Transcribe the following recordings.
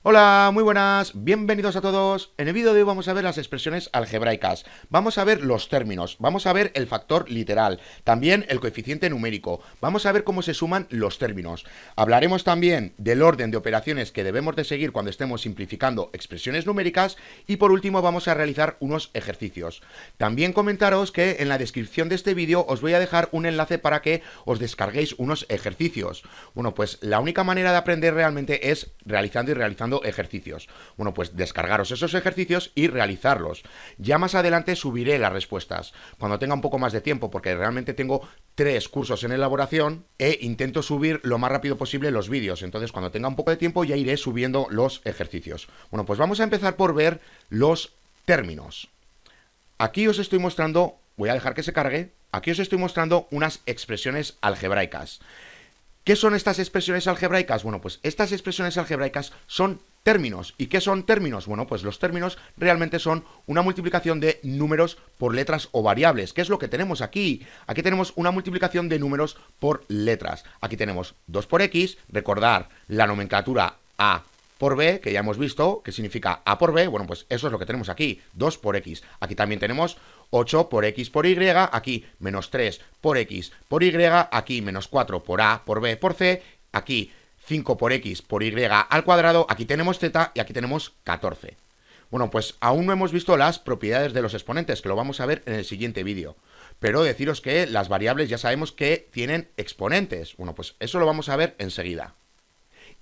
Hola, muy buenas, bienvenidos a todos. En el vídeo de hoy vamos a ver las expresiones algebraicas, vamos a ver los términos, vamos a ver el factor literal, también el coeficiente numérico, vamos a ver cómo se suman los términos. Hablaremos también del orden de operaciones que debemos de seguir cuando estemos simplificando expresiones numéricas y por último vamos a realizar unos ejercicios. También comentaros que en la descripción de este vídeo os voy a dejar un enlace para que os descarguéis unos ejercicios. Bueno, pues la única manera de aprender realmente es realizando ejercicios. Bueno, pues descargaros esos ejercicios y realizarlos. Ya más adelante subiré las respuestas, cuando tenga un poco más de tiempo, porque realmente tengo 3 cursos en elaboración e intento subir lo más rápido posible los vídeos. Entonces, cuando tenga un poco de tiempo ya iré subiendo los ejercicios. Bueno, pues vamos a empezar por ver los términos. Aquí os estoy mostrando, voy a dejar que se cargue, aquí os estoy mostrando unas expresiones algebraicas. ¿Qué son estas expresiones algebraicas? Bueno, pues estas expresiones algebraicas son términos. ¿Y qué son términos? Bueno, pues los términos realmente son una multiplicación de números por letras o variables. ¿Qué es lo que tenemos aquí? Aquí tenemos una multiplicación de números por letras. Aquí tenemos 2 por x, recordar la nomenclatura a por b, que ya hemos visto, que significa a por b, bueno, pues eso es lo que tenemos aquí, 2 por x. Aquí también tenemos 8 por x por y, aquí menos 3 por x por y, aquí menos 4 por a, por b, por c, aquí 5 por x por y al cuadrado, aquí tenemos z y aquí tenemos 14. Bueno, pues aún no hemos visto las propiedades de los exponentes, que lo vamos a ver en el siguiente vídeo. Pero deciros que las variables ya sabemos que tienen exponentes. Bueno, pues eso lo vamos a ver enseguida.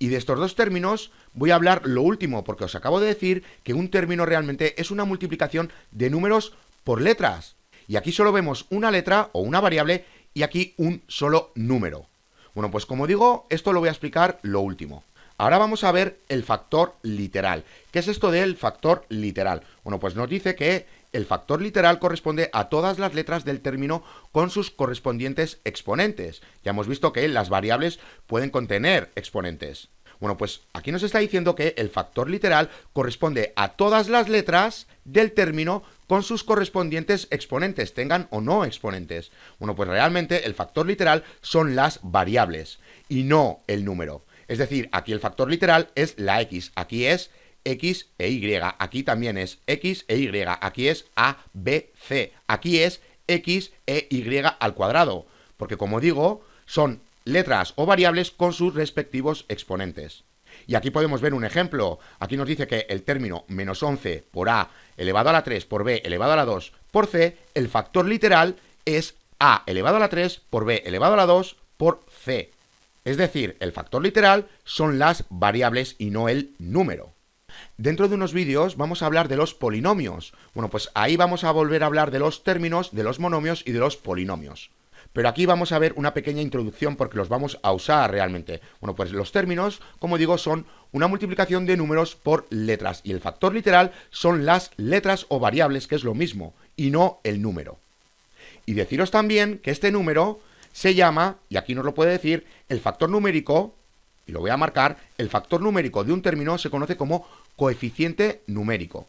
Y de estos dos términos voy a hablar lo último, porque os acabo de decir que un término realmente es una multiplicación de números por letras. Y aquí solo vemos una letra o una variable y aquí un solo número. Bueno, pues como digo, esto lo voy a explicar lo último. Ahora vamos a ver el factor literal. ¿Qué es esto del factor literal? Bueno, pues nos dice que el factor literal corresponde a todas las letras del término con sus correspondientes exponentes. Ya hemos visto que las variables pueden contener exponentes. Bueno, pues aquí nos está diciendo que el factor literal corresponde a todas las letras del término con sus correspondientes exponentes, tengan o no exponentes. Bueno, pues realmente el factor literal son las variables y no el número. Es decir, aquí el factor literal es la x, aquí es x e y, aquí también es x e y, aquí es a, b, c, aquí es x e y al cuadrado, porque como digo, son letras o variables con sus respectivos exponentes. Y aquí podemos ver un ejemplo. Aquí nos dice que el término menos 11 por a elevado a la 3 por b elevado a la 2 por c, el factor literal es a elevado a la 3 por b elevado a la 2 por c. Es decir, el factor literal son las variables y no el número. Dentro de unos vídeos vamos a hablar de los polinomios. Bueno, pues ahí vamos a volver a hablar de los términos, de los monomios y de los polinomios. Pero aquí vamos a ver una pequeña introducción porque los vamos a usar realmente. Bueno, pues los términos, como digo, son una multiplicación de números por letras y el factor literal son las letras o variables, que es lo mismo, y no el número. Y deciros también que este número se llama, y aquí nos lo puede decir, el factor numérico, y lo voy a marcar, el factor numérico de un término se conoce como coeficiente numérico.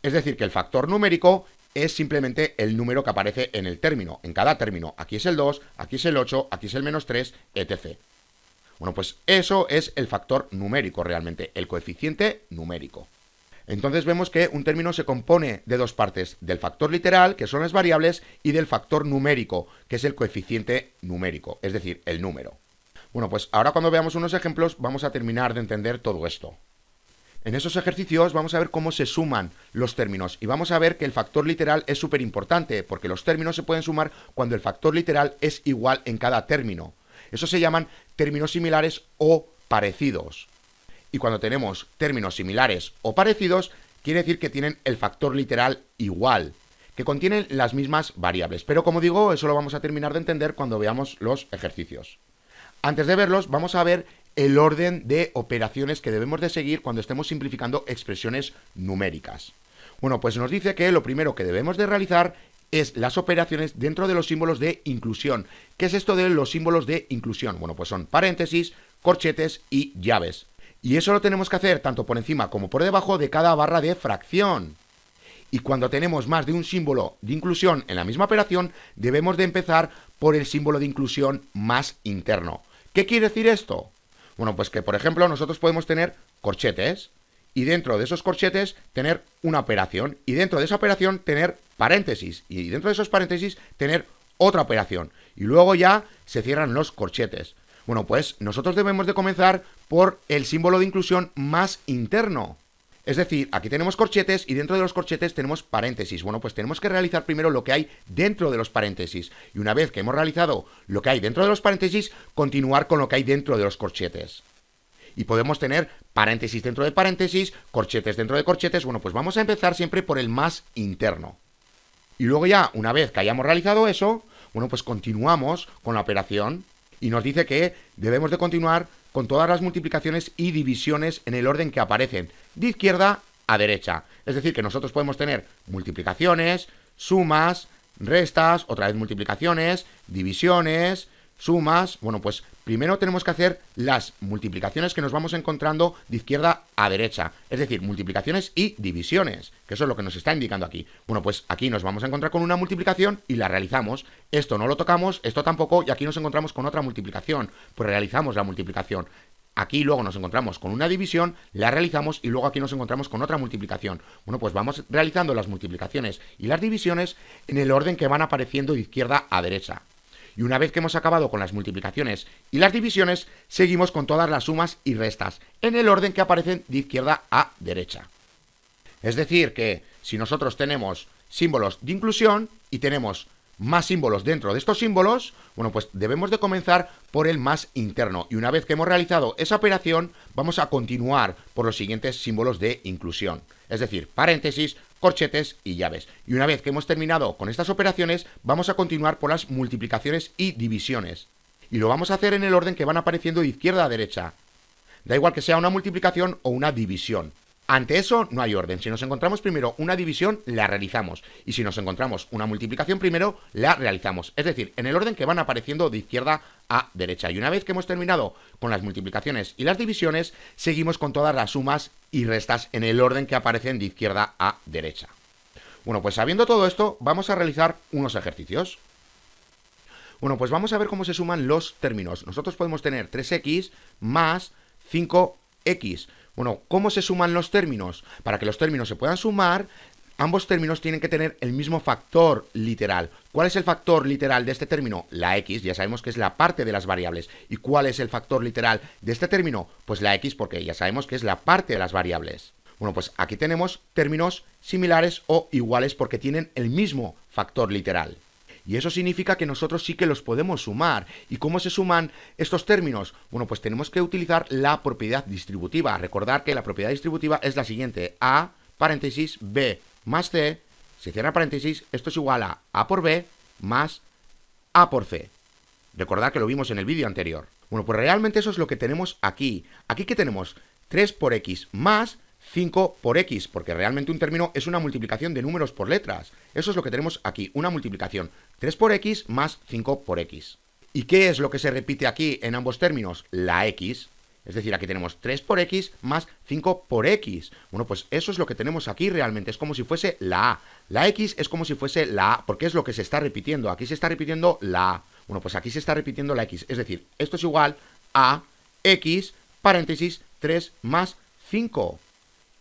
Es decir, que el factor numérico es simplemente el número que aparece en el término, en cada término. Aquí es el 2, aquí es el 8, aquí es el menos 3, etc. Bueno, pues eso es el factor numérico realmente, el coeficiente numérico. Entonces vemos que un término se compone de dos partes, del factor literal, que son las variables, y del factor numérico, que es el coeficiente numérico, es decir, el número. Bueno, pues ahora cuando veamos unos ejemplos vamos a terminar de entender todo esto. En esos ejercicios vamos a ver cómo se suman los términos y vamos a ver que el factor literal es súper importante porque los términos se pueden sumar cuando el factor literal es igual en cada término. Eso se llaman términos similares o parecidos. Y cuando tenemos términos similares o parecidos, quiere decir que tienen el factor literal igual, que contienen las mismas variables. Pero como digo, eso lo vamos a terminar de entender cuando veamos los ejercicios. Antes de verlos, vamos a ver el orden de operaciones que debemos de seguir cuando estemos simplificando expresiones numéricas. Bueno, pues nos dice que lo primero que debemos de realizar es las operaciones dentro de los símbolos de inclusión. ¿Qué es esto de los símbolos de inclusión? Bueno, pues son paréntesis, corchetes y llaves. Y eso lo tenemos que hacer tanto por encima como por debajo de cada barra de fracción. Y cuando tenemos más de un símbolo de inclusión en la misma operación, debemos de empezar por el símbolo de inclusión más interno. ¿Qué quiere decir esto? Bueno, pues que por ejemplo nosotros podemos tener corchetes y dentro de esos corchetes tener una operación, y dentro de esa operación tener paréntesis, y dentro de esos paréntesis tener otra operación, y luego ya se cierran los corchetes. Bueno, pues nosotros debemos de comenzar por el símbolo de inclusión más interno. Es decir, aquí tenemos corchetes y dentro de los corchetes tenemos paréntesis. Bueno, pues tenemos que realizar primero lo que hay dentro de los paréntesis. Y una vez que hemos realizado lo que hay dentro de los paréntesis, continuar con lo que hay dentro de los corchetes. Y podemos tener paréntesis dentro de paréntesis, corchetes dentro de corchetes. Bueno, pues vamos a empezar siempre por el más interno. Y luego ya, una vez que hayamos realizado eso, bueno, pues continuamos con la operación. Y nos dice que debemos de continuar con todas las multiplicaciones y divisiones en el orden que aparecen, de izquierda a derecha. Es decir, que nosotros podemos tener multiplicaciones, sumas, restas, otra vez multiplicaciones, divisiones, sumas. Bueno, pues primero tenemos que hacer las multiplicaciones que nos vamos encontrando de izquierda a derecha. Es decir, multiplicaciones y divisiones, que eso es lo que nos está indicando aquí. Bueno, pues aquí nos vamos a encontrar con una multiplicación y la realizamos. Esto no lo tocamos, esto tampoco, y aquí nos encontramos con otra multiplicación. Pues realizamos la multiplicación. Aquí luego nos encontramos con una división, la realizamos y luego aquí nos encontramos con otra multiplicación. Bueno, pues vamos realizando las multiplicaciones y las divisiones en el orden que van apareciendo de izquierda a derecha. Y una vez que hemos acabado con las multiplicaciones y las divisiones, seguimos con todas las sumas y restas, en el orden que aparecen de izquierda a derecha. Es decir, que si nosotros tenemos símbolos de inclusión y tenemos más símbolos dentro de estos símbolos, bueno, pues debemos de comenzar por el más interno. Y una vez que hemos realizado esa operación, vamos a continuar por los siguientes símbolos de inclusión. Es decir, paréntesis, corchetes y llaves. Y una vez que hemos terminado con estas operaciones, vamos a continuar por las multiplicaciones y divisiones. Y lo vamos a hacer en el orden que van apareciendo de izquierda a derecha. Da igual que sea una multiplicación o una división. Ante eso no hay orden. Si nos encontramos primero una división, la realizamos. Y si nos encontramos una multiplicación primero, la realizamos. Es decir, en el orden que van apareciendo de izquierda a derecha. Y una vez que hemos terminado con las multiplicaciones y las divisiones, seguimos con todas las sumas y restas en el orden que aparecen de izquierda a derecha. Bueno, pues sabiendo todo esto, vamos a realizar unos ejercicios. Bueno, pues vamos a ver cómo se suman los términos. Nosotros podemos tener 3x más 5x. Bueno, ¿cómo se suman los términos? Para que los términos se puedan sumar, ambos términos tienen que tener el mismo factor literal. ¿Cuál es el factor literal de este término? La x, ya sabemos que es la parte de las variables. ¿Y cuál es el factor literal de este término? Pues la x, porque ya sabemos que es la parte de las variables. Bueno, pues aquí tenemos términos similares o iguales porque tienen el mismo factor literal. Y eso significa que nosotros sí que los podemos sumar. ¿Y cómo se suman estos términos? Bueno, pues tenemos que utilizar la propiedad distributiva. Recordar que la propiedad distributiva es la siguiente. A, paréntesis, B más C, se cierra paréntesis, esto es igual a por B más A por C. Recordad que lo vimos en el vídeo anterior. Bueno, pues realmente eso es lo que tenemos aquí. Aquí que tenemos 3 por X más 5 por X, porque realmente un término es una multiplicación de números por letras. Eso es lo que tenemos aquí, una multiplicación. 3 por X más 5 por X. ¿Y qué es lo que se repite aquí en ambos términos? La X. Es decir, aquí tenemos 3 por X más 5 por X. Bueno, pues eso es lo que tenemos aquí realmente. Es como si fuese la A. La X es como si fuese la A, porque es lo que se está repitiendo. Aquí se está repitiendo la A. Bueno, pues aquí se está repitiendo la X. Es decir, esto es igual a X, paréntesis, 3 más 5.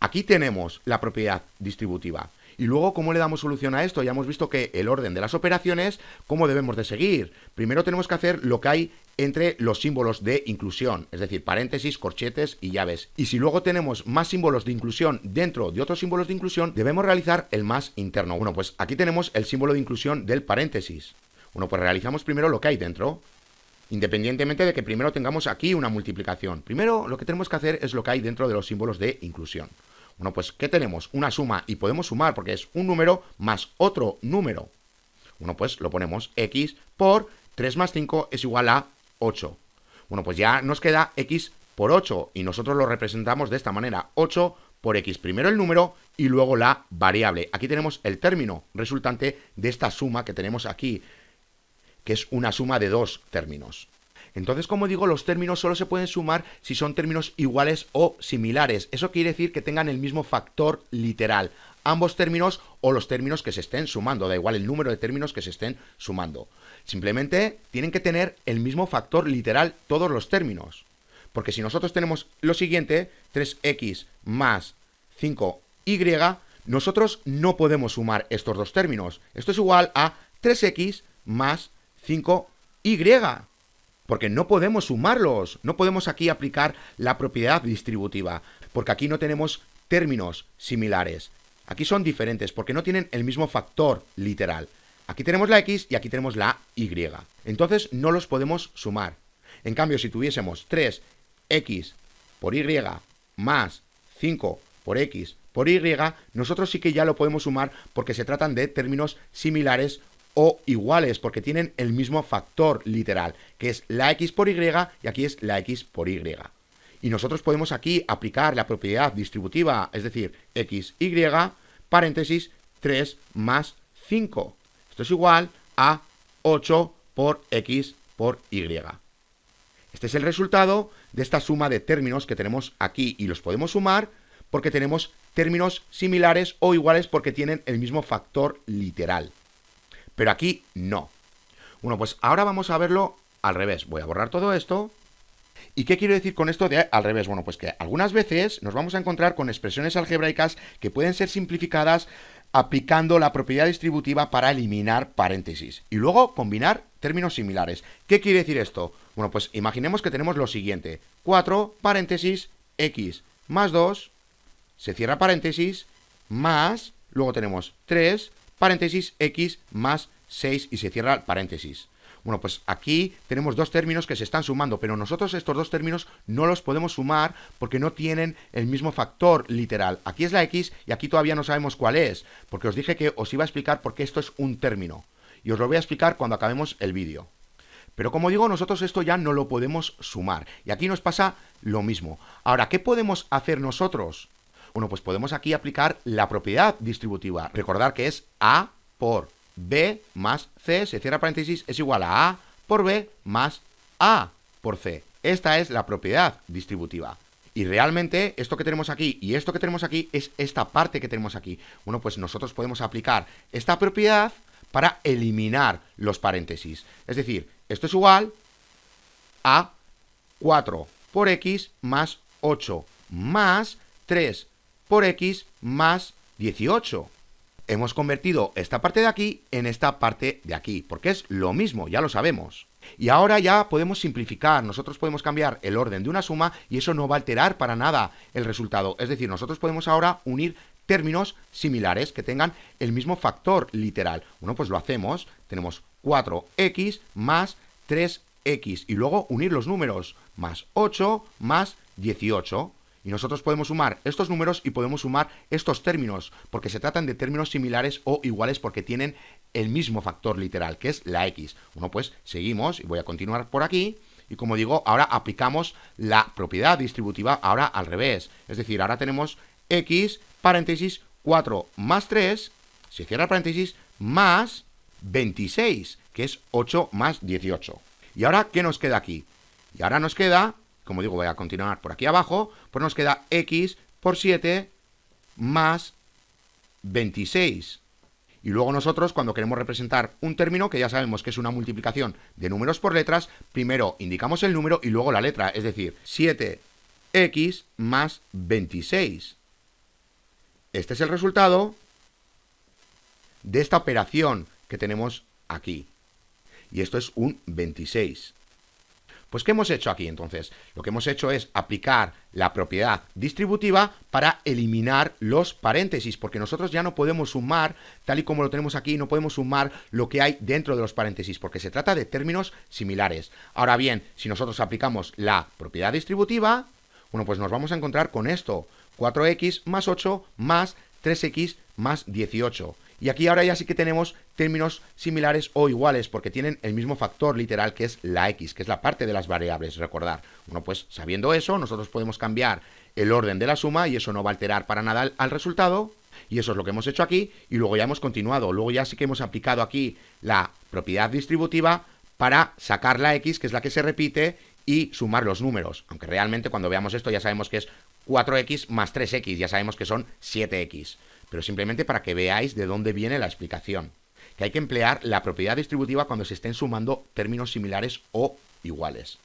Aquí tenemos la propiedad distributiva. Y luego, ¿cómo le damos solución a esto? Ya hemos visto que el orden de las operaciones, ¿cómo debemos de seguir? Primero tenemos que hacer lo que hay entre los símbolos de inclusión, es decir, paréntesis, corchetes y llaves. Y si luego tenemos más símbolos de inclusión dentro de otros símbolos de inclusión, debemos realizar el más interno. Bueno, pues aquí tenemos el símbolo de inclusión del paréntesis. Bueno, pues realizamos primero lo que hay dentro, independientemente de que primero tengamos aquí una multiplicación. Primero lo que tenemos que hacer es lo que hay dentro de los símbolos de inclusión. Bueno, pues ¿qué tenemos? Una suma, y podemos sumar porque es un número más otro número. Bueno, pues lo ponemos x por 3 más 5 es igual a 8. Bueno, pues ya nos queda x por 8 y nosotros lo representamos de esta manera. 8 por x, primero el número y luego la variable. Aquí tenemos el término resultante de esta suma que tenemos aquí, que es una suma de dos términos. Entonces, como digo, los términos solo se pueden sumar si son términos iguales o similares. Eso quiere decir que tengan el mismo factor literal. Ambos términos o los términos que se estén sumando. Da igual el número de términos que se estén sumando. Simplemente tienen que tener el mismo factor literal todos los términos. Porque si nosotros tenemos lo siguiente, 3x más 5y, nosotros no podemos sumar estos dos términos. Esto es igual a 3x más 5y, porque no podemos sumarlos, no podemos aquí aplicar la propiedad distributiva, porque aquí no tenemos términos similares. Aquí son diferentes, porque no tienen el mismo factor literal. Aquí tenemos la x y aquí tenemos la y. Entonces no los podemos sumar. En cambio, si tuviésemos 3x por y más 5 por x por y, nosotros sí que ya lo podemos sumar porque se tratan de términos similares o iguales, porque tienen el mismo factor literal, que es la x por y y aquí es la x por y. Y nosotros podemos aquí aplicar la propiedad distributiva, es decir, xy, paréntesis, 3 más 5. Esto es igual a 8 por x por y. Este es el resultado de esta suma de términos que tenemos aquí y los podemos sumar porque tenemos términos similares o iguales porque tienen el mismo factor literal. Pero aquí no. Bueno, pues ahora vamos a verlo al revés. Voy a borrar todo esto. ¿Y qué quiero decir con esto de al revés? Bueno, pues que algunas veces nos vamos a encontrar con expresiones algebraicas que pueden ser simplificadas aplicando la propiedad distributiva para eliminar paréntesis y luego combinar términos similares. ¿Qué quiere decir esto? Bueno, pues imaginemos que tenemos lo siguiente. 4 paréntesis x más 2, se cierra paréntesis, más, luego tenemos 3 paréntesis x más 6 y se cierra el paréntesis. Bueno, pues aquí tenemos dos términos que se están sumando, pero nosotros estos dos términos no los podemos sumar porque no tienen el mismo factor literal. Aquí es la x y aquí todavía no sabemos cuál es, porque os dije que os iba a explicar por qué esto es un término. Y os lo voy a explicar cuando acabemos el vídeo. Pero como digo, nosotros esto ya no lo podemos sumar. Y aquí nos pasa lo mismo. Ahora, ¿qué podemos hacer nosotros? Bueno, pues podemos aquí aplicar la propiedad distributiva. Recordar que es a por b más c, se cierra paréntesis, es igual a por b más a por c. Esta es la propiedad distributiva. Y realmente esto que tenemos aquí y esto que tenemos aquí es esta parte que tenemos aquí. Bueno, pues nosotros podemos aplicar esta propiedad para eliminar los paréntesis. Es decir, esto es igual a 4 por x más 8 más 3 por x más 18. Hemos convertido esta parte de aquí en esta parte de aquí, porque es lo mismo, ya lo sabemos. Y ahora ya podemos simplificar, nosotros podemos cambiar el orden de una suma y eso no va a alterar para nada el resultado. Es decir, nosotros podemos ahora unir términos similares que tengan el mismo factor literal. Bueno, pues lo hacemos, tenemos 4x más 3x y luego unir los números, más 8 más 18. Y nosotros podemos sumar estos números y podemos sumar estos términos, porque se tratan de términos similares o iguales porque tienen el mismo factor literal, que es la x. Bueno, pues seguimos y voy a continuar por aquí. Y como digo, ahora aplicamos la propiedad distributiva ahora al revés. Es decir, ahora tenemos x, paréntesis, 4 más 3, se cierra el paréntesis, más 26, que es 8 más 18. ¿Y ahora qué nos queda aquí? Y ahora nos queda, como digo, voy a continuar por aquí abajo, pues nos queda x por 7 más 26. Y luego nosotros, cuando queremos representar un término, que ya sabemos que es una multiplicación de números por letras, primero indicamos el número y luego la letra, es decir, 7x más 26. Este es el resultado de esta operación que tenemos aquí. Y esto es un 26. Pues, ¿qué hemos hecho aquí entonces? Lo que hemos hecho es aplicar la propiedad distributiva para eliminar los paréntesis, porque nosotros ya no podemos sumar, tal y como lo tenemos aquí, no podemos sumar lo que hay dentro de los paréntesis, porque se trata de términos similares. Ahora bien, si nosotros aplicamos la propiedad distributiva, bueno, pues nos vamos a encontrar con esto, 4x más 8 más 3x más 18. Y aquí ahora ya sí que tenemos términos similares o iguales porque tienen el mismo factor literal que es la x, que es la parte de las variables, recordar. Bueno, pues sabiendo eso, nosotros podemos cambiar el orden de la suma y eso no va a alterar para nada al resultado. Y eso es lo que hemos hecho aquí y luego ya hemos continuado. Luego ya sí que hemos aplicado aquí la propiedad distributiva para sacar la x, que es la que se repite, y sumar los números. Aunque realmente cuando veamos esto ya sabemos que es 4x más 3x, ya sabemos que son 7x. Pero simplemente para que veáis de dónde viene la explicación. Que hay que emplear la propiedad distributiva cuando se estén sumando términos similares o iguales.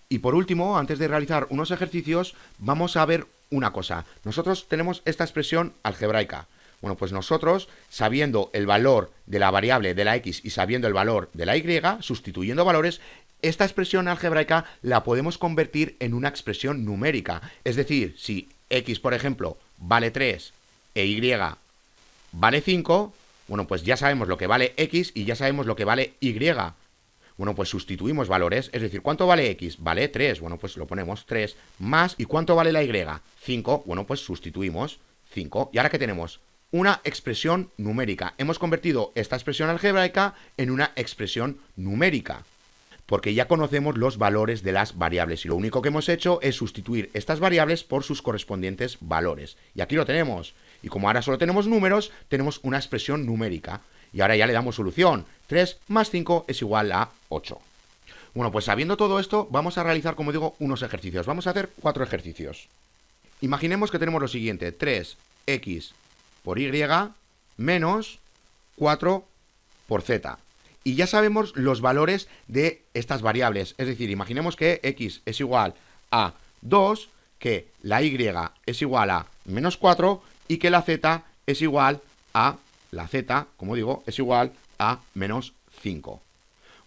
Y por último, antes de realizar unos ejercicios, vamos a ver una cosa. Nosotros tenemos esta expresión algebraica. Bueno, pues nosotros, sabiendo el valor de la variable de la x y sabiendo el valor de la y, sustituyendo valores, esta expresión algebraica la podemos convertir en una expresión numérica. Es decir, si x, por ejemplo, vale 3 e y vale 5, bueno, pues ya sabemos lo que vale x y ya sabemos lo que vale y. Bueno, pues sustituimos valores, es decir, ¿cuánto vale x? Vale 3, bueno, pues lo ponemos 3, más, ¿y cuánto vale la y? 5, bueno, pues sustituimos 5. ¿Y ahora qué tenemos? Una expresión numérica. Hemos convertido esta expresión algebraica en una expresión numérica, porque ya conocemos los valores de las variables y lo único que hemos hecho es sustituir estas variables por sus correspondientes valores. Y aquí lo tenemos. Y como ahora solo tenemos números, tenemos una expresión numérica. Y ahora ya le damos solución. 3 más 5 es igual a 8. Bueno, pues sabiendo todo esto, vamos a realizar, como digo, unos ejercicios. Vamos a hacer 4 ejercicios. Imaginemos que tenemos lo siguiente. 3x por y menos 4 por z. Y ya sabemos los valores de estas variables. Es decir, imaginemos que x es igual a 2, que la y es igual a menos 4 y que la z es igual a... La z, como digo, es igual a menos 5.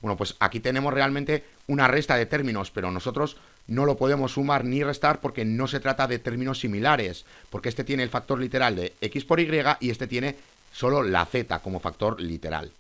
Bueno, pues aquí tenemos realmente una resta de términos, pero nosotros no lo podemos sumar ni restar porque no se trata de términos similares, porque este tiene el factor literal de x por y y este tiene solo la z como factor literal.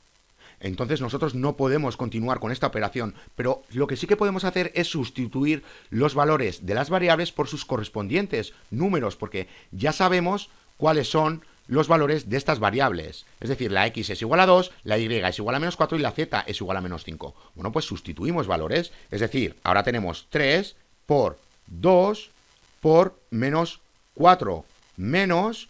Entonces nosotros no podemos continuar con esta operación, pero lo que sí que podemos hacer es sustituir los valores de las variables por sus correspondientes números, porque ya sabemos cuáles son los valores de estas variables. Es decir, la x es igual a 2, la y es igual a menos 4 y la z es igual a menos 5. Bueno, pues sustituimos valores. Es decir, ahora tenemos 3 por 2 por menos 4 menos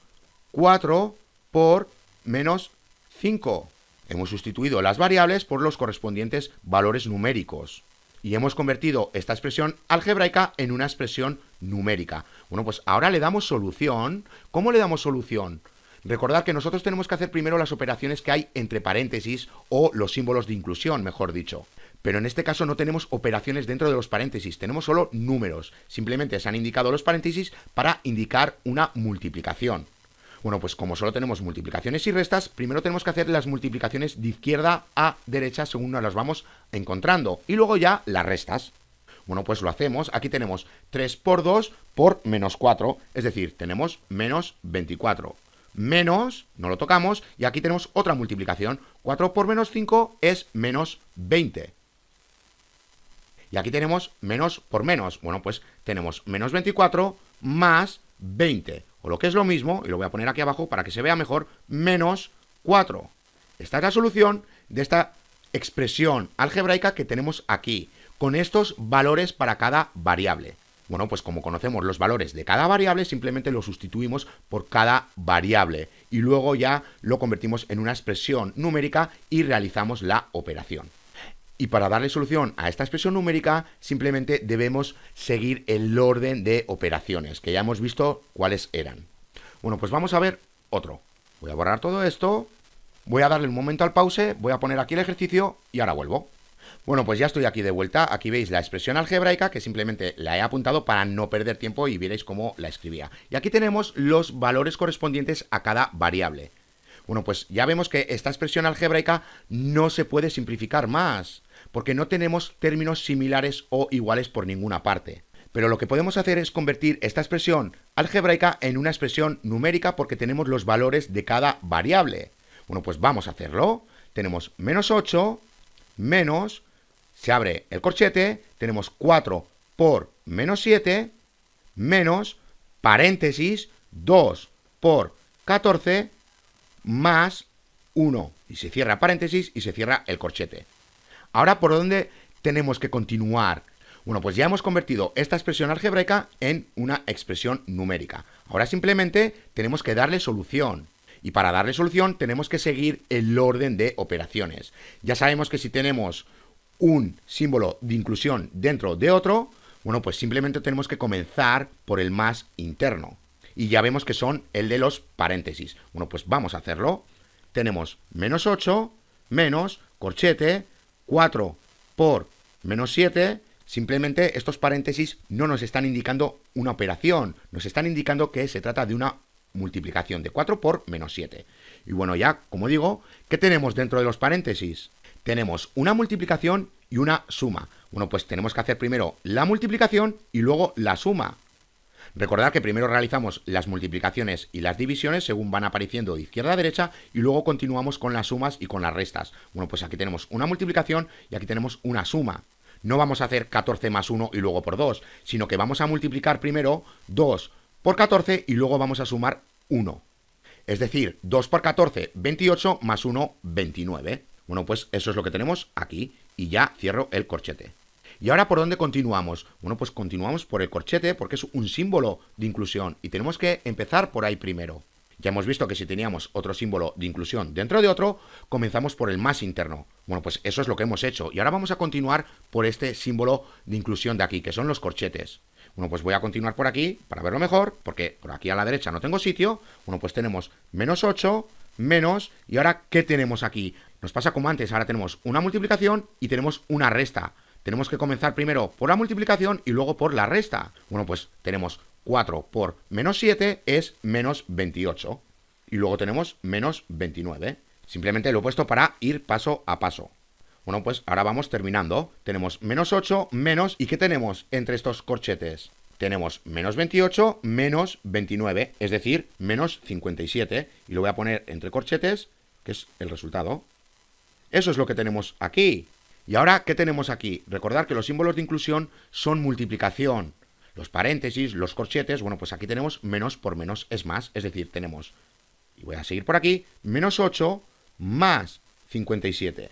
4 por menos 5. Hemos sustituido las variables por los correspondientes valores numéricos. Y hemos convertido esta expresión algebraica en una expresión numérica. Bueno, pues ahora le damos solución. ¿Cómo le damos solución? Recordad que nosotros tenemos que hacer primero las operaciones que hay entre paréntesis o los símbolos de inclusión, mejor dicho. Pero en este caso no tenemos operaciones dentro de los paréntesis, tenemos solo números. Simplemente se han indicado los paréntesis para indicar una multiplicación. Bueno, pues como solo tenemos multiplicaciones y restas, primero tenemos que hacer las multiplicaciones de izquierda a derecha según nos las vamos encontrando. Y luego ya las restas. Bueno, pues lo hacemos. Aquí tenemos 3 por 2 por menos 4. Es decir, tenemos menos 24. Menos, no lo tocamos, y aquí tenemos otra multiplicación. 4 por menos 5 es menos 20. Y aquí tenemos menos por menos. Bueno, pues tenemos menos 24 más 20. O lo que es lo mismo, y lo voy a poner aquí abajo para que se vea mejor, menos 4. Esta es la solución de esta expresión algebraica que tenemos aquí, con estos valores para cada variable. Bueno, pues como conocemos los valores de cada variable, simplemente lo sustituimos por cada variable y luego ya lo convertimos en una expresión numérica y realizamos la operación. Y para darle solución a esta expresión numérica, simplemente debemos seguir el orden de operaciones, que ya hemos visto cuáles eran. Bueno, pues vamos a ver otro. Voy a borrar todo esto, voy a darle un momento al pause, voy a poner aquí el ejercicio y ahora vuelvo. Bueno, pues ya estoy aquí de vuelta. Aquí veis la expresión algebraica que simplemente la he apuntado para no perder tiempo y veréis cómo la escribía. Y aquí tenemos los valores correspondientes a cada variable. Bueno, pues ya vemos que esta expresión algebraica no se puede simplificar más, porque no tenemos términos similares o iguales por ninguna parte. Pero lo que podemos hacer es convertir esta expresión algebraica en una expresión numérica porque tenemos los valores de cada variable. Bueno, pues vamos a hacerlo. Tenemos menos 8 menos, se abre el corchete, tenemos 4 por menos 7, menos, paréntesis, 2 por 14, más 1. Y se cierra paréntesis y se cierra el corchete. Ahora, ¿por dónde tenemos que continuar? Bueno, pues ya hemos convertido esta expresión algebraica en una expresión numérica. Ahora simplemente tenemos que darle solución. Y para darle solución tenemos que seguir el orden de operaciones. Ya sabemos que si tenemos un símbolo de inclusión dentro de otro, bueno, pues simplemente tenemos que comenzar por el más interno. Y ya vemos que son el de los paréntesis. Bueno, pues vamos a hacerlo. Tenemos menos 8, menos, corchete, 4 por menos 7, Simplemente estos paréntesis no nos están indicando una operación, nos están indicando que se trata de una multiplicación de 4 por menos 7. Y bueno, ya, como digo, ¿qué tenemos dentro de los paréntesis? Tenemos una multiplicación y una suma. Bueno, pues tenemos que hacer primero la multiplicación y luego la suma. Recordad que primero realizamos las multiplicaciones y las divisiones según van apareciendo de izquierda a derecha y luego continuamos con las sumas y con las restas. Bueno, pues aquí tenemos una multiplicación y aquí tenemos una suma. No vamos a hacer 14 más 1 y luego por 2, sino que vamos a multiplicar primero 2 por 14 y luego vamos a sumar 1. Es decir, 2 por 14, 28, más 1, 29. Bueno, pues eso es lo que tenemos aquí y ya cierro el corchete. ¿Y ahora por dónde continuamos? Bueno, pues continuamos por el corchete porque es un símbolo de inclusión y tenemos que empezar por ahí primero. Ya hemos visto que si teníamos otro símbolo de inclusión dentro de otro, comenzamos por el más interno. Bueno, pues eso es lo que hemos hecho y ahora vamos a continuar por este símbolo de inclusión de aquí, que son los corchetes. Bueno, pues voy a continuar por aquí para verlo mejor, porque por aquí a la derecha no tengo sitio. Bueno, pues tenemos menos 8, menos, y ahora ¿qué tenemos aquí? Nos pasa como antes, ahora tenemos una multiplicación y tenemos una resta. Tenemos que comenzar primero por la multiplicación y luego por la resta. Bueno, pues tenemos 4 por menos 7 es menos 28. Y luego tenemos menos 29. Simplemente lo he puesto para ir paso a paso. Bueno, pues ahora vamos terminando. Tenemos menos 8, menos... ¿Y qué tenemos entre estos corchetes? Tenemos menos 28, menos 29, es decir, menos 57. Y lo voy a poner entre corchetes, que es el resultado. Eso es lo que tenemos aquí. Y ahora, ¿qué tenemos aquí? Recordad que los símbolos de inclusión son multiplicación. Los paréntesis, los corchetes, bueno, pues aquí tenemos menos por menos es más. Es decir, tenemos, y voy a seguir por aquí, menos 8 más 57.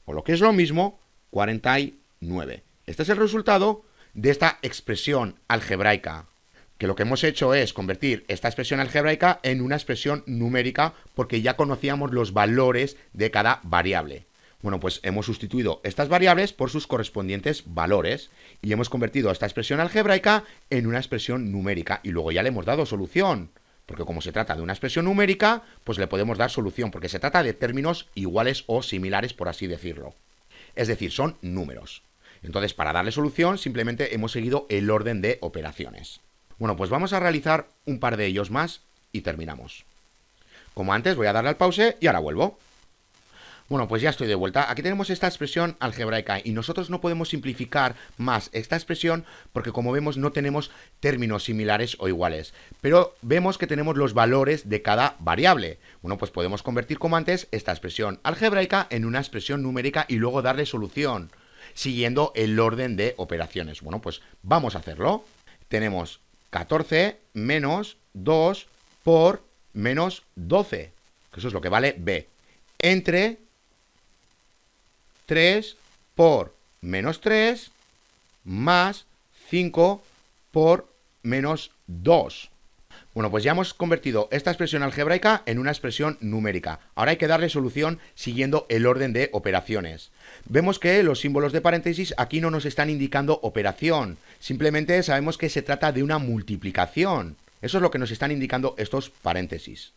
O lo que es lo mismo, 49. Este es el resultado de esta expresión algebraica. Que lo que hemos hecho es convertir esta expresión algebraica en una expresión numérica porque ya conocíamos los valores de cada variable. Bueno, pues hemos sustituido estas variables por sus correspondientes valores y hemos convertido esta expresión algebraica en una expresión numérica y luego ya le hemos dado solución. Porque como se trata de una expresión numérica, pues le podemos dar solución porque se trata de términos iguales o similares, por así decirlo. Es decir, son números. Entonces, para darle solución, simplemente hemos seguido el orden de operaciones. Bueno, pues vamos a realizar un par de ellos más y terminamos. Como antes, voy a darle al pause y ahora vuelvo. Bueno, pues ya estoy de vuelta. Aquí tenemos esta expresión algebraica y nosotros no podemos simplificar más esta expresión porque, como vemos, no tenemos términos similares o iguales. Pero vemos que tenemos los valores de cada variable. Bueno, pues podemos convertir como antes esta expresión algebraica en una expresión numérica y luego darle solución, siguiendo el orden de operaciones. Bueno, pues vamos a hacerlo. Tenemos 14 menos 2 por menos 12, que eso es lo que vale b, entre 3 por menos 3 más 5 por menos 2. Bueno, pues ya hemos convertido esta expresión algebraica en una expresión numérica. Ahora hay que darle solución siguiendo el orden de operaciones. Vemos que los símbolos de paréntesis aquí no nos están indicando operación. Simplemente sabemos que se trata de una multiplicación. Eso es lo que nos están indicando estos paréntesis.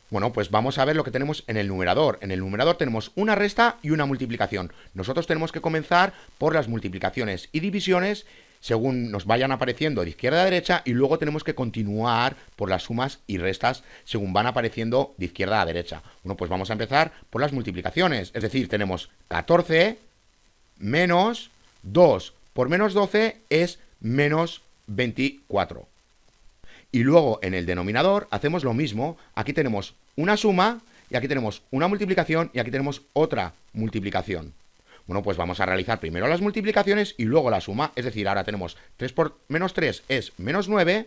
Bueno, pues vamos a ver lo que tenemos en el numerador. En el numerador tenemos una resta y una multiplicación. Nosotros tenemos que comenzar por las multiplicaciones y divisiones según nos vayan apareciendo de izquierda a derecha y luego tenemos que continuar por las sumas y restas según van apareciendo de izquierda a derecha. Bueno, pues vamos a empezar por las multiplicaciones. Es decir, tenemos 14 menos 2 por menos 12 es menos 24. Y luego en el denominador hacemos lo mismo. Aquí tenemos una suma y aquí tenemos una multiplicación y aquí tenemos otra multiplicación. Bueno, pues vamos a realizar primero las multiplicaciones y luego la suma. Es decir, ahora tenemos 3 por menos 3 es menos 9,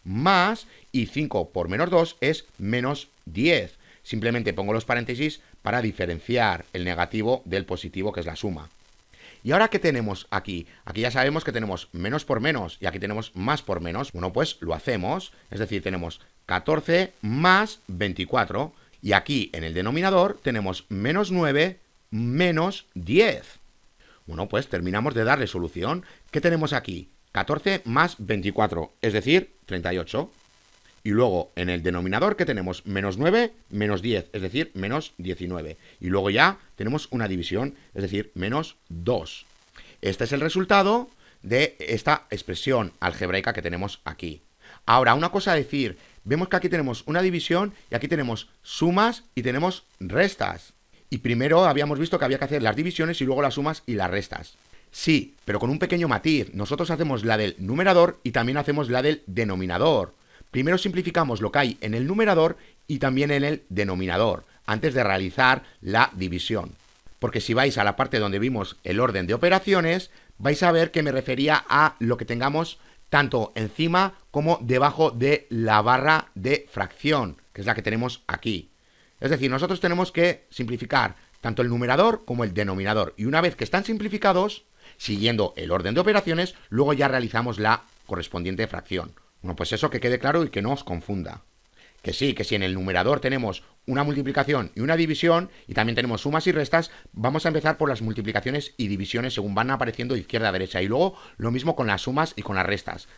más, y 5 por menos 2 es menos 10. Simplemente pongo los paréntesis para diferenciar el negativo del positivo, que es la suma. ¿Y ahora qué tenemos aquí? Aquí ya sabemos que tenemos menos por menos y aquí tenemos más por menos. Bueno, pues lo hacemos. Es decir, tenemos 14 más 24 y aquí en el denominador tenemos menos 9 menos 10. Bueno, pues terminamos de darle solución. ¿Qué tenemos aquí? 14 más 24, es decir, 38. Y luego en el denominador que tenemos menos 9 menos 10, es decir, menos 19. Y luego ya tenemos una división, es decir, menos 2. Este es el resultado de esta expresión algebraica que tenemos aquí. Ahora, una cosa a decir, vemos que aquí tenemos una división y aquí tenemos sumas y tenemos restas. Y primero habíamos visto que había que hacer las divisiones y luego las sumas y las restas. Sí, pero con un pequeño matiz. Nosotros hacemos la del numerador y también hacemos la del denominador. Primero simplificamos lo que hay en el numerador y también en el denominador, antes de realizar la división. Porque si vais a la parte donde vimos el orden de operaciones, vais a ver que me refería a lo que tengamos tanto encima como debajo de la barra de fracción, que es la que tenemos aquí. Es decir, nosotros tenemos que simplificar tanto el numerador como el denominador. Y una vez que están simplificados, siguiendo el orden de operaciones, luego ya realizamos la correspondiente fracción. Bueno, pues eso que quede claro y que no os confunda. Que sí, que si en el numerador tenemos una multiplicación y una división, y también tenemos sumas y restas, vamos a empezar por las multiplicaciones y divisiones según van apareciendo de izquierda a derecha. Y luego lo mismo con las sumas y con las restas,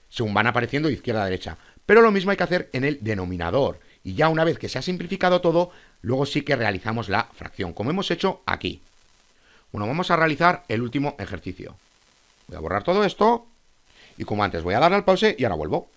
según van apareciendo de izquierda a derecha. Pero lo mismo hay que hacer en el denominador. Y ya una vez que se ha simplificado todo, luego sí que realizamos la fracción, como hemos hecho aquí. Bueno, vamos a realizar el último ejercicio. Voy a borrar todo esto, y como antes voy a darle al pause y ahora vuelvo.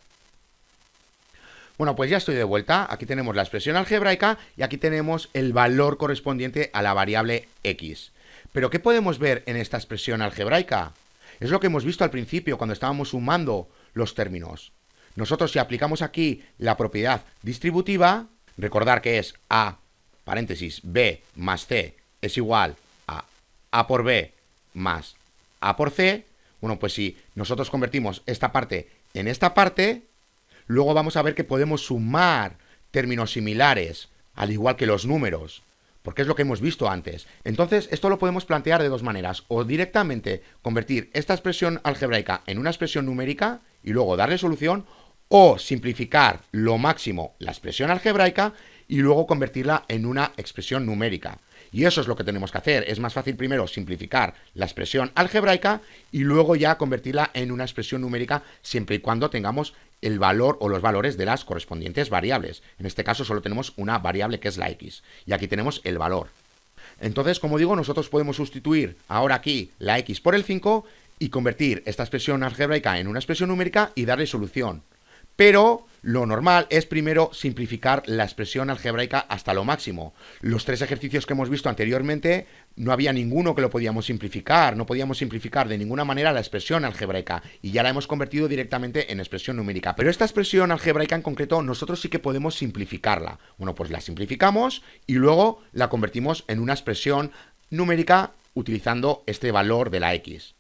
Bueno, pues ya estoy de vuelta. Aquí tenemos la expresión algebraica y aquí tenemos el valor correspondiente a la variable x. ¿Pero qué podemos ver en esta expresión algebraica? Es lo que hemos visto al principio cuando estábamos sumando los términos. Nosotros si aplicamos aquí la propiedad distributiva, recordar que es a, paréntesis, b más c es igual a por b más a por c, bueno, pues si nosotros convertimos esta parte en esta parte, luego vamos a ver que podemos sumar términos similares, al igual que los números, porque es lo que hemos visto antes. Entonces, esto lo podemos plantear de dos maneras, o directamente convertir esta expresión algebraica en una expresión numérica y luego darle solución, o simplificar lo máximo la expresión algebraica y luego convertirla en una expresión numérica. Y eso es lo que tenemos que hacer. Es más fácil primero simplificar la expresión algebraica y luego ya convertirla en una expresión numérica siempre y cuando tengamos el valor o los valores de las correspondientes variables. En este caso solo tenemos una variable que es la x. Y aquí tenemos el valor. Entonces, como digo, nosotros podemos sustituir ahora aquí la x por el 5 y convertir esta expresión algebraica en una expresión numérica y darle solución. Pero lo normal es primero simplificar la expresión algebraica hasta lo máximo. Los tres ejercicios que hemos visto anteriormente no había ninguno que lo podíamos simplificar, no podíamos simplificar de ninguna manera la expresión algebraica y ya la hemos convertido directamente en expresión numérica. Pero esta expresión algebraica en concreto nosotros sí que podemos simplificarla. Bueno, pues la simplificamos y luego la convertimos en una expresión numérica utilizando este valor de la x.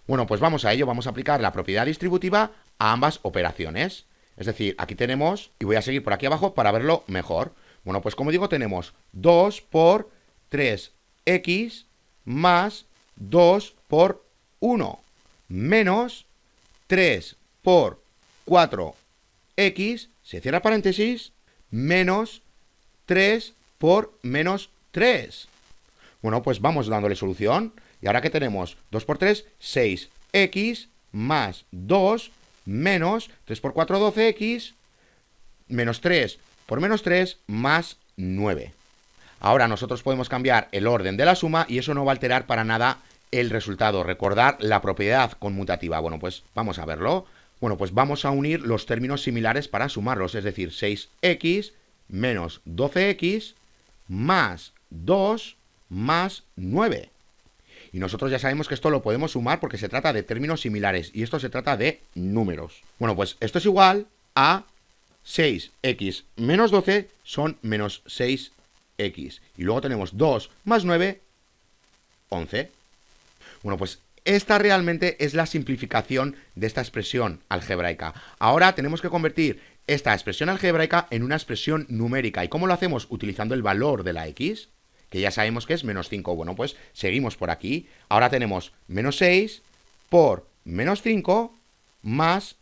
Bueno, pues vamos a ello, vamos a aplicar la propiedad distributiva a ambas operaciones. Es decir, aquí tenemos, y voy a seguir por aquí abajo para verlo mejor. Bueno, pues como digo, tenemos 2 por 3x más 2 por 1 menos 3 por 4x, se cierra paréntesis, menos 3 por menos 3. Bueno, pues vamos dándole solución. Y ahora que tenemos 2 por 3, 6x más 2 menos 3 por 4, 12x, menos 3 por menos 3, más 9. Ahora nosotros podemos cambiar el orden de la suma y eso no va a alterar para nada el resultado. Recordar la propiedad conmutativa. Bueno, pues vamos a verlo. Bueno, pues vamos a unir los términos similares para sumarlos, es decir, 6x menos 12x más 2 más 9. Y nosotros ya sabemos que esto lo podemos sumar porque se trata de términos similares y esto se trata de números. Bueno, pues esto es igual a 6x menos 12 son menos 6x. Y luego tenemos 2 más 9, 11. Bueno, pues esta realmente es la simplificación de esta expresión algebraica. Ahora tenemos que convertir esta expresión algebraica en una expresión numérica. ¿Y cómo lo hacemos? Utilizando el valor de la x, que ya sabemos que es menos 5. Bueno, pues seguimos por aquí. Ahora tenemos menos 6 por menos 5 más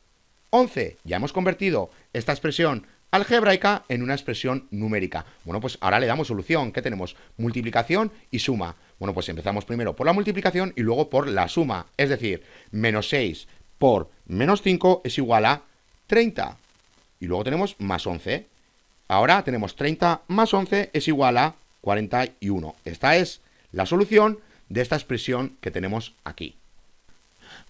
11. Ya hemos convertido esta expresión algebraica en una expresión numérica. Bueno, pues ahora le damos solución. ¿Qué tenemos? Multiplicación y suma. Bueno, pues empezamos primero por la multiplicación y luego por la suma. Es decir, menos 6 por menos 5 es igual a 30. Y luego tenemos más 11. Ahora tenemos 30 más 11 es igual a 41. Esta es la solución de esta expresión que tenemos aquí.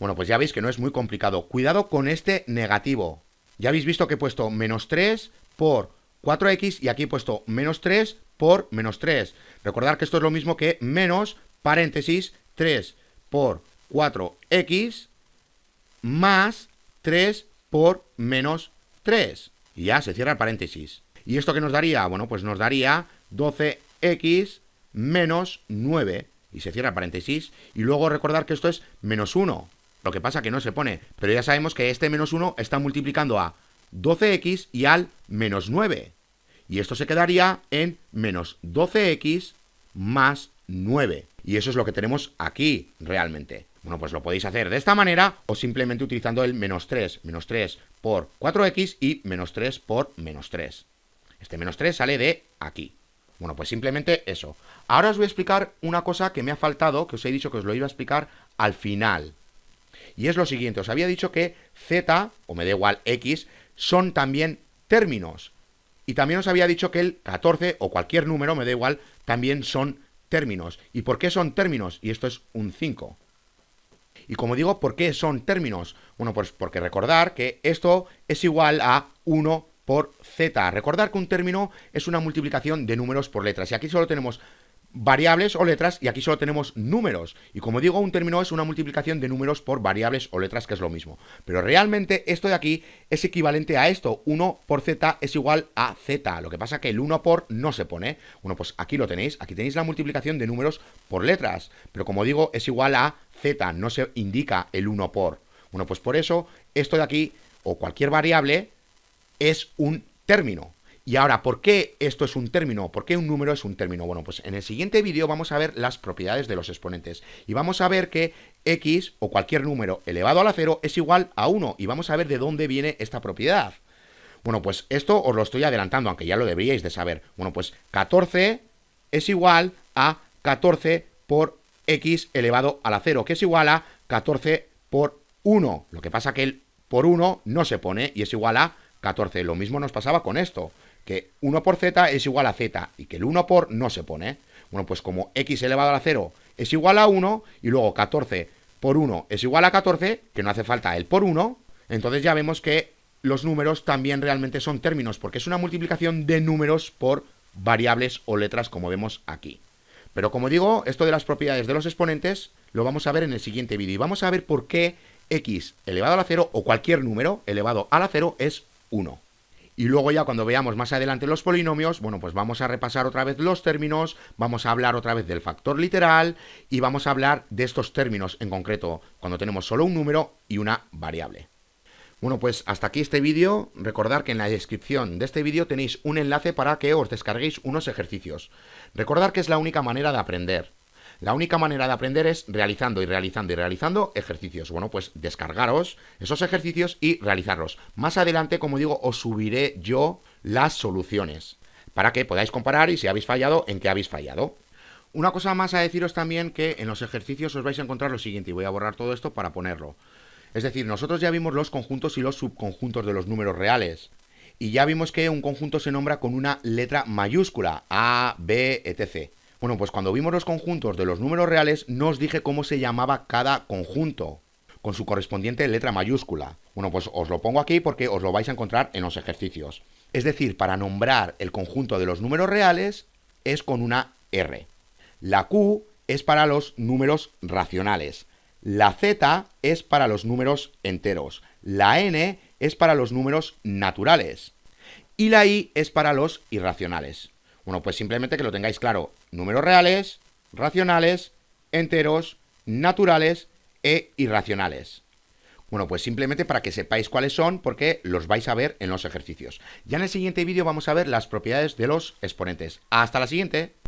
Bueno, pues ya veis que no es muy complicado. Cuidado con este negativo. Ya habéis visto que he puesto menos 3 por 4x y aquí he puesto menos 3 por menos 3. Recordad que esto es lo mismo que menos, paréntesis, 3 por 4x más 3 por menos 3. Y ya se cierra el paréntesis. ¿Y esto qué nos daría? Bueno, pues nos daría 12x menos 9. Y se cierra el paréntesis. Y luego recordar que esto es menos 1. Lo que pasa que no se pone. Pero ya sabemos que este menos 1 está multiplicando a 12x y al menos 9. Y esto se quedaría en menos 12x más 9. Y eso es lo que tenemos aquí realmente. Bueno, pues lo podéis hacer de esta manera o simplemente utilizando el menos 3. Menos 3 por 4x y menos 3 por menos 3. Este menos 3 sale de aquí. Bueno, pues simplemente eso. Ahora os voy a explicar una cosa que me ha faltado, que os he dicho que os lo iba a explicar al final. Y es lo siguiente, os había dicho que z, o me da igual x, son también términos. Y también os había dicho que el 14 o cualquier número, me da igual, también son términos. ¿Y por qué son términos? Y esto es un 5. Y como digo, ¿por qué son términos? Bueno, pues porque recordar que esto es igual a 1 por z. Recordar que un término es una multiplicación de números por letras. Y aquí solo tenemos variables o letras y aquí solo tenemos números. Y como digo, un término es una multiplicación de números por variables o letras, que es lo mismo. Pero realmente esto de aquí es equivalente a esto. 1 por z es igual a z. Lo que pasa es que el 1 por no se pone. Bueno, pues aquí lo tenéis. Aquí tenéis la multiplicación de números por letras. Pero como digo, es igual a z. No se indica el 1 por. Bueno, pues por eso esto de aquí, o cualquier variable, es un término. Y ahora, ¿por qué esto es un término? ¿Por qué un número es un término? Bueno, pues en el siguiente vídeo vamos a ver las propiedades de los exponentes. Y vamos a ver que x, o cualquier número elevado a la 0, es igual a 1. Y vamos a ver de dónde viene esta propiedad. Bueno, pues esto os lo estoy adelantando, aunque ya lo deberíais de saber. Bueno, pues 14 es igual a 14 por x elevado a la 0, que es igual a 14 por 1. Lo que pasa que el por 1 no se pone y es igual a 14. Lo mismo nos pasaba con esto, que 1 por z es igual a z y que el 1 por no se pone. Bueno, pues como x elevado a la 0 es igual a 1 y luego 14 por 1 es igual a 14, que no hace falta el por 1, entonces ya vemos que los números también realmente son términos, porque es una multiplicación de números por variables o letras, como vemos aquí. Pero como digo, esto de las propiedades de los exponentes lo vamos a ver en el siguiente vídeo y vamos a ver por qué x elevado a la 0 o cualquier número elevado a la 0 es 1. Y luego ya cuando veamos más adelante los polinomios, bueno, pues vamos a repasar otra vez los términos, vamos a hablar otra vez del factor literal y vamos a hablar de estos términos en concreto, cuando tenemos solo un número y una variable. Bueno, pues hasta aquí este vídeo. Recordad que en la descripción de este vídeo tenéis un enlace para que os descarguéis unos ejercicios. Recordad que es la única manera de aprender. La única manera de aprender es realizando y realizando y realizando ejercicios. Bueno, pues descargaros esos ejercicios y realizarlos. Más adelante, como digo, os subiré yo las soluciones para que podáis comparar y si habéis fallado, en qué habéis fallado. Una cosa más a deciros también, que en los ejercicios os vais a encontrar lo siguiente, y voy a borrar todo esto para ponerlo. Es decir, nosotros ya vimos los conjuntos y los subconjuntos de los números reales. Y ya vimos que un conjunto se nombra con una letra mayúscula, A, B, etc. Bueno, pues cuando vimos los conjuntos de los números reales, no os dije cómo se llamaba cada conjunto, con su correspondiente letra mayúscula. Bueno, pues os lo pongo aquí porque os lo vais a encontrar en los ejercicios. Es decir, para nombrar el conjunto de los números reales es con una R. La Q es para los números racionales. La Z es para los números enteros. La N es para los números naturales. Y la I es para los irracionales. Bueno, pues simplemente que lo tengáis claro. Números reales, racionales, enteros, naturales e irracionales. Bueno, pues simplemente para que sepáis cuáles son, porque los vais a ver en los ejercicios. Ya en el siguiente vídeo vamos a ver las propiedades de los exponentes. ¡Hasta la siguiente!